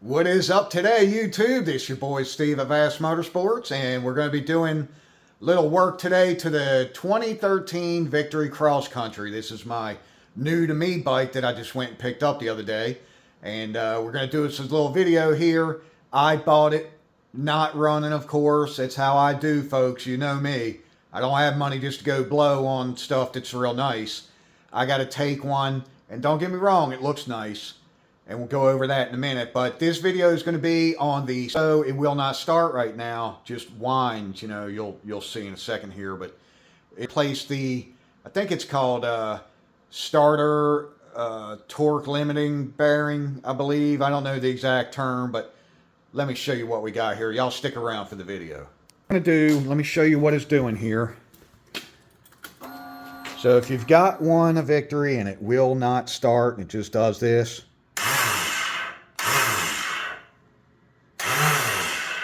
What is up today, YouTube? This your boy Steve of Vast Motorsports, and we're going to be doing little work today to the 2013 Victory Cross Country. This is my new to me bike that I just went and picked up the other day, and we're going to do this little video here. I bought it, not running, of course. That's how I do, folks. You know me. I don't have money just to go blow on stuff that's real nice. I got to take one, and don't get me wrong, it looks nice. And we'll go over that in a minute. But this video is going to be on the, so it will not start right now. Just winds, you know, you'll see in a second here. But it placed the, I think it's called starter torque limiting bearing, I believe. I don't know the exact term, but let me show you what we got here. Y'all stick around for the video. Let me show you what it's doing here. So if you've got one, a Victory, and it will not start, and it just does this.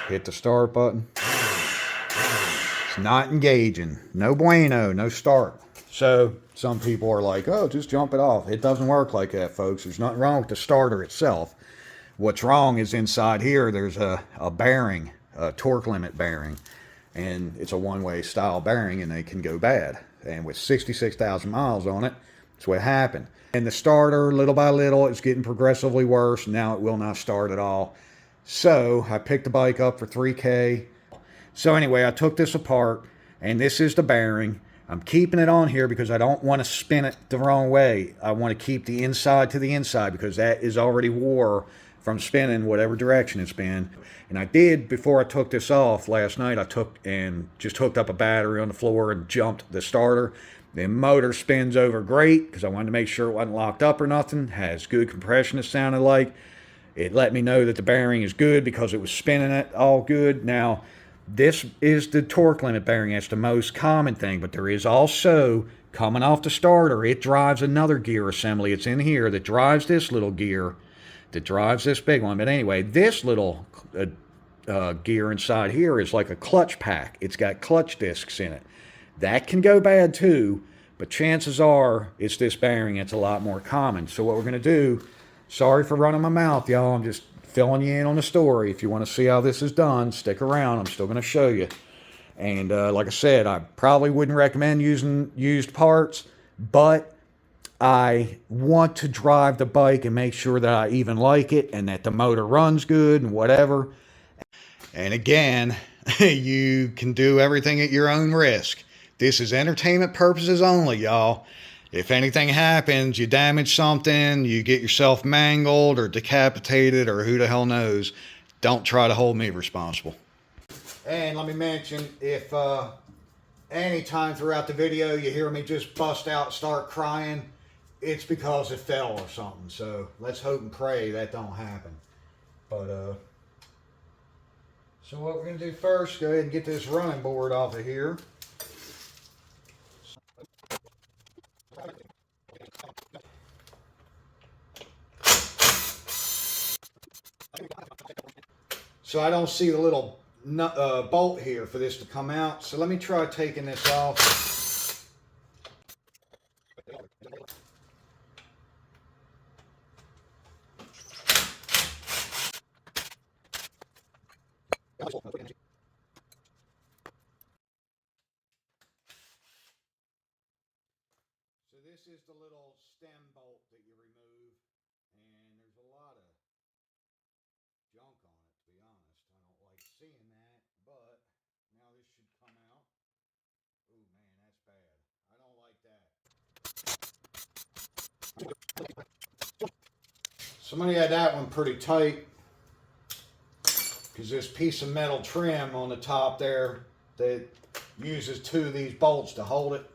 Hit the start button. It's not engaging. No bueno, no start. So some people are like, oh, just jump it off. It doesn't work like that, folks. There's nothing wrong with the starter itself. What's wrong is inside here, there's a bearing, a torque limit bearing. And it's a one-way style bearing, and they can go bad. And with 66,000 miles on it, that's what happened. And the starter, little by little, it's getting progressively worse. Now it will not start at all. So I picked the bike up for $3K. So anyway, I took this apart, and this is the bearing. I'm keeping it on here because I don't want to spin it the wrong way. I want to keep the inside to the inside because that is already wore from spinning whatever direction it's been. And I did, before I took this off last night, I took and just hooked up a battery on the floor and jumped the starter. The motor spins over great because I wanted to make sure it wasn't locked up or nothing. Has good compression, it sounded like. It let me know that the bearing is good because it was spinning it all good. Now, this is the torque limit bearing. That's the most common thing. But there is also, coming off the starter, it drives another gear assembly. It's in here that drives this little gear, that drives this big one. But anyway, this little gear inside here is like a clutch pack. It's got clutch discs in it. That can go bad too, but chances are it's this bearing that's a lot more common. So what we're going to do, sorry for running my mouth, y'all. I'm just filling you in on the story. If you want to see how this is done, stick around. I'm still going to show you. And like I said, I probably wouldn't recommend using used parts, but I want to drive the bike and make sure that I even like it and that the motor runs good and whatever. And again, you can do everything at your own risk. This is entertainment purposes only, y'all. If anything happens, you damage something, you get yourself mangled or decapitated or who the hell knows, don't try to hold me responsible. And let me mention, if any time throughout the video you hear me just bust out, start crying, it's because it fell or something. So let's hope and pray that don't happen. But so what we're going to do first, go ahead and get this running board off of here. So I don't see the little bolt here for this to come out. So let me try taking this off. So this is the little stem bolt that you remove, and there's a lot of junk on it, to be honest. I don't like seeing that, but now this should come out. Oh man, that's bad. I don't like that. Somebody had that one pretty tight because this piece of metal trim on the top there that uses two of these bolts to hold it.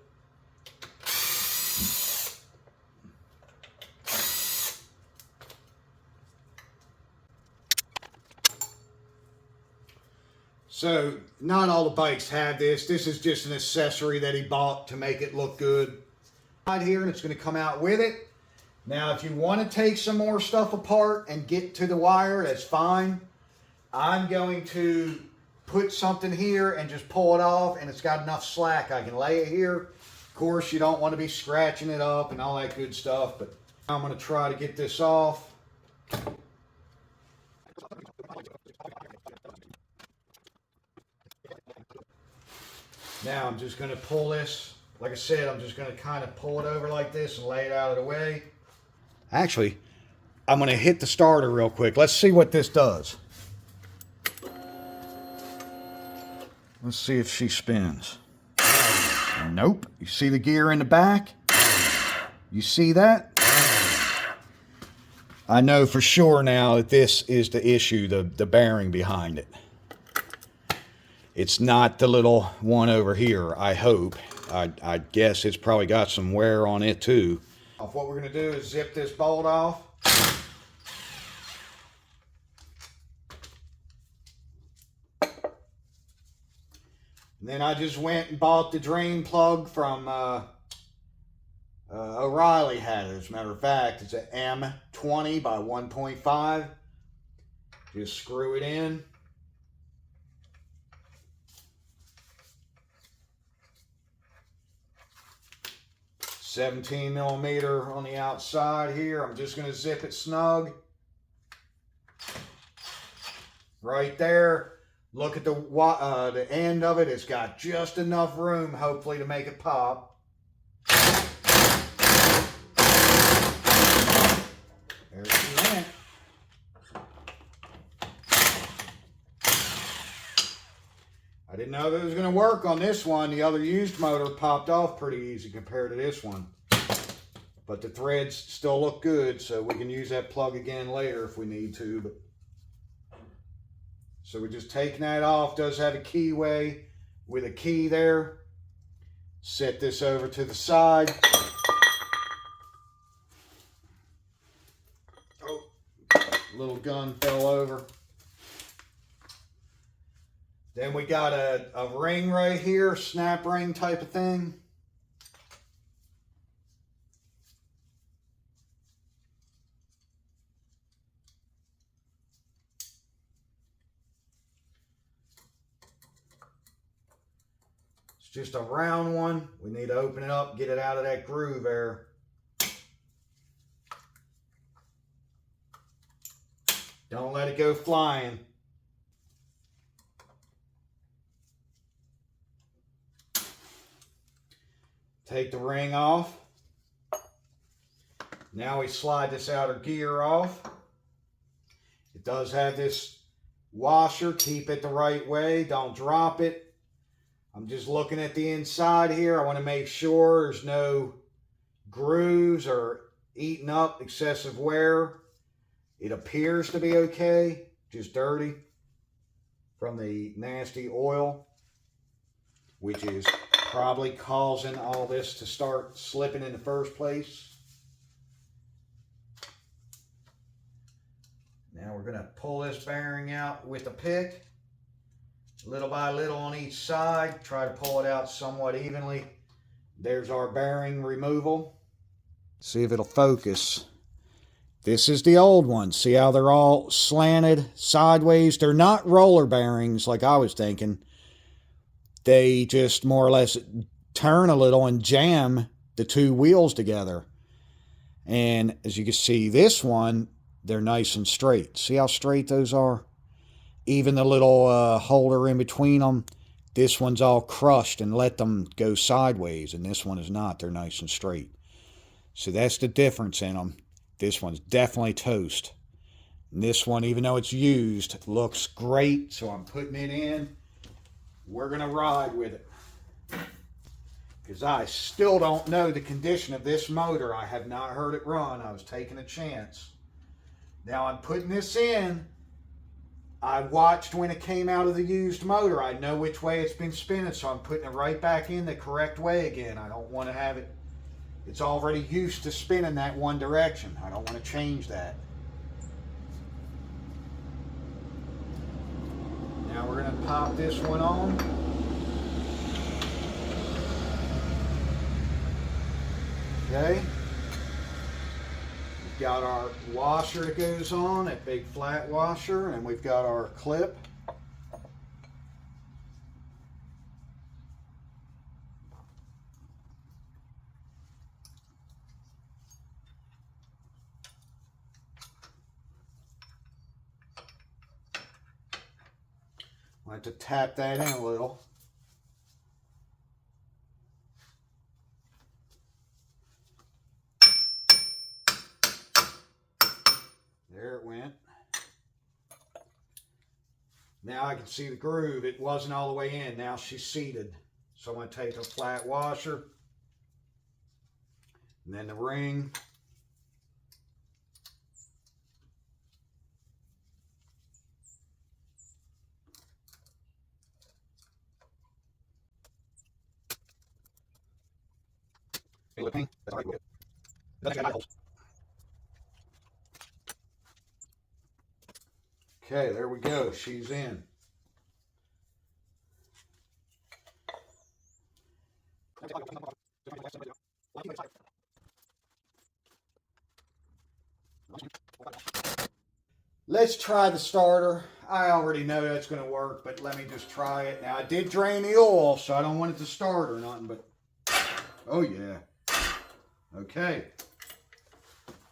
So not all the bikes have this. This is just an accessory that he bought to make it look good. Right here, and it's going to come out with it. Now, if you want to take some more stuff apart and get to the wire, that's fine. I'm going to put something here and just pull it off, and it's got enough slack I can lay it here. Of course, you don't want to be scratching it up and all that good stuff, but I'm going to try to get this off. Now I'm just going to pull this, like I said, I'm just going to kind of pull it over like this and lay it out of the way. Actually, I'm going to hit the starter real quick. Let's see what this does. Let's see if she spins. Nope. You see the gear in the back? You see that? I know for sure now that this is the issue, the bearing behind it. It's not the little one over here, I hope. I guess it's probably got some wear on it too. What we're going to do is zip this bolt off. And then I just went and bought the drain plug from O'Reilly had it. As a matter of fact, it's an M20 by 1.5. Just screw it in. $17mm on the outside here. I'm just going to zip it snug. Right there. Look at the end of it. It's got just enough room, hopefully, to make it pop. There she went. I didn't know that it was going to work on this one. The other used motor popped off pretty easy compared to this one. But the threads still look good, so we can use that plug again later if we need to. But so we're just taking that off. Does have a keyway with a key there. Set this over to the side. Oh, little gun fell over. Then we got a ring right here, snap ring type of thing. Just a round one. We need to open it up, get it out of that groove there. Don't let it go flying. Take the ring off. Now we slide this outer gear off. It does have this washer. Keep it the right way. Don't drop it. I'm just looking at the inside here. I want to make sure there's no grooves or eating up, excessive wear. It appears to be okay, just dirty from the nasty oil, which is probably causing all this to start slipping in the first place. Now we're going to pull this bearing out with a pick. Little by little on each side. Try to pull it out somewhat evenly. There's our bearing removal. See if it'll focus. This is the old one. See how they're all slanted sideways? They're not roller bearings like I was thinking. They just more or less turn a little and jam the two wheels together. And as you can see, this one, they're nice and straight. See how straight those are? Even the little holder in between them, this one's all crushed and let them go sideways, and this one is not. They're nice and straight. So that's the difference in them. This one's definitely toast. And this one, even though it's used, looks great, so I'm putting it in. We're going to ride with it. Because I still don't know the condition of this motor. I have not heard it run. I was taking a chance. Now I'm putting this in. I watched when it came out of the used motor. I know which way it's been spinning, so I'm putting it right back in the correct way again. I don't want to have it, it's already used to spinning that one direction. I don't want to change that. Now we're going to pop this one on. Okay. We've got our washer that goes on, that big flat washer, and we've got our clip. I have to tap that in a little. Now I can see the groove. It wasn't all the way in. Now she's seated. So I'm going to take a flat washer and then the ring. Okay, there we go. She's in. Let's try the starter. I already know that's going to work, but let me just try it. Now, I did drain the oil, so I don't want it to start or nothing, but oh yeah. Okay.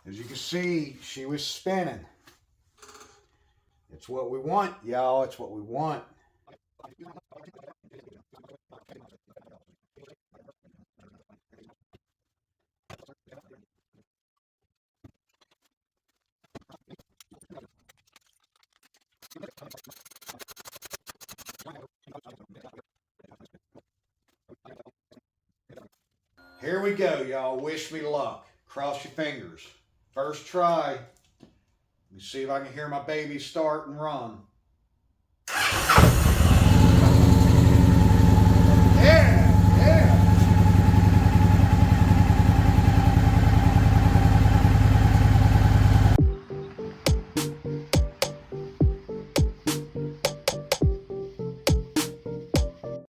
As you can see, she was spinning. It's what we want, y'all. It's what we want. Here we go, y'all. Wish me luck. Cross your fingers. First try. Let me see if I can hear my baby start and run.